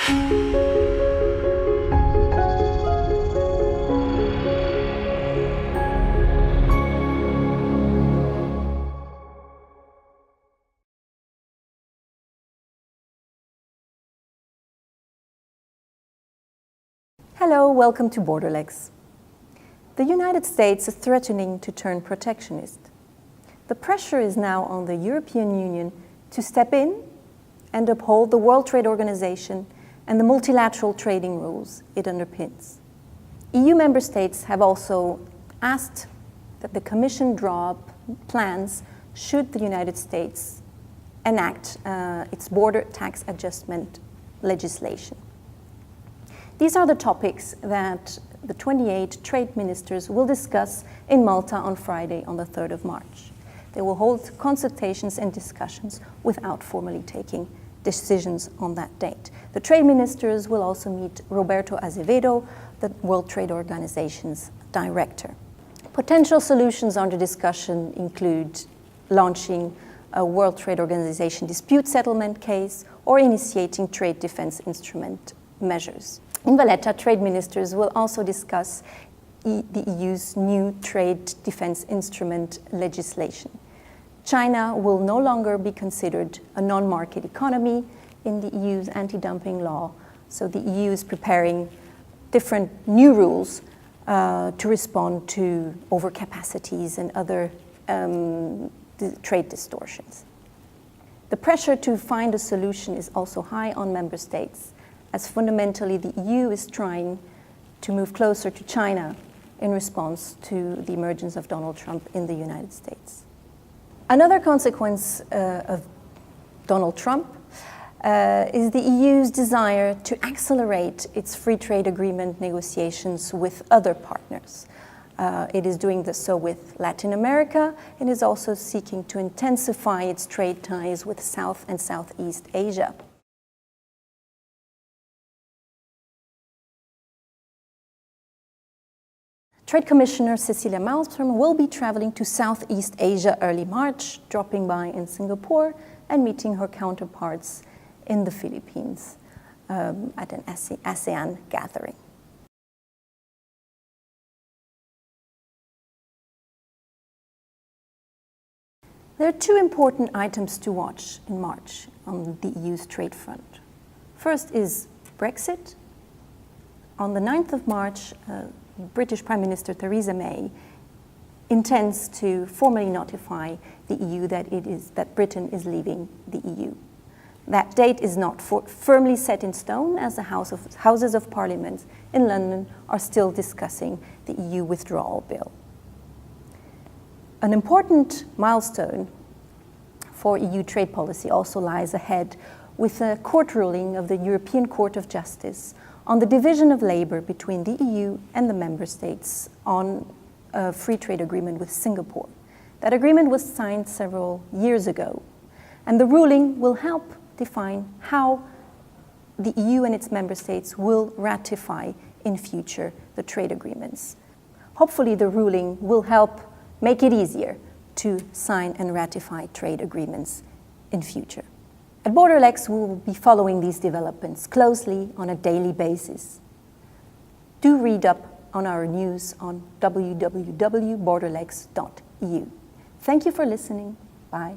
Hello, welcome to Borderlegs. The United States is threatening to turn protectionist. The pressure is now on the European Union to step in and uphold the World Trade Organization and the multilateral trading rules it underpins. EU member states have also asked that the Commission draw up plans should the United States enact its border tax adjustment legislation. These are the topics that the 28 trade ministers will discuss in Malta on Friday, on the 3rd of March. They will hold consultations and discussions without formally taking decisions on that date. The trade ministers will also meet Roberto Azevedo, the World Trade Organization's director. Potential solutions under discussion include launching a World Trade Organization dispute settlement case or initiating trade defense instrument measures. In Valletta, trade ministers will also discuss the EU's new trade defense instrument legislation. China will no longer be considered a non-market economy in the EU's anti-dumping law, so the EU is preparing different new rules to respond to overcapacities and other trade distortions. The pressure to find a solution is also high on member states, as fundamentally the EU is trying to move closer to China in response to the emergence of Donald Trump in the United States. Another consequence of Donald Trump is the EU's desire to accelerate its free trade agreement negotiations with other partners. It is doing this so with Latin America and is also seeking to intensify its trade ties with South and Southeast Asia. Trade Commissioner Cecilia Malmström will be traveling to Southeast Asia early March, dropping by in Singapore and meeting her counterparts in the Philippines at an ASEAN gathering. There are two important items to watch in March on the EU's trade front. First is Brexit. On the 9th of March, British Prime Minister Theresa May intends to formally notify the EU that Britain is leaving the EU. That date is not firmly set in stone, as the Houses of Parliament in London are still discussing the EU withdrawal bill. An important milestone for EU trade policy also lies ahead with a court ruling of the European Court of Justice on the division of labor between the EU and the member states on a free trade agreement with Singapore. That agreement was signed several years ago, and the ruling will help define how the EU and its member states will ratify in future the trade agreements. Hopefully the ruling will help make it easier to sign and ratify trade agreements in future. At Borderlegs, we will be following these developments closely on a daily basis. Do read up on our news on www.borderlegs.eu. Thank you for listening. Bye.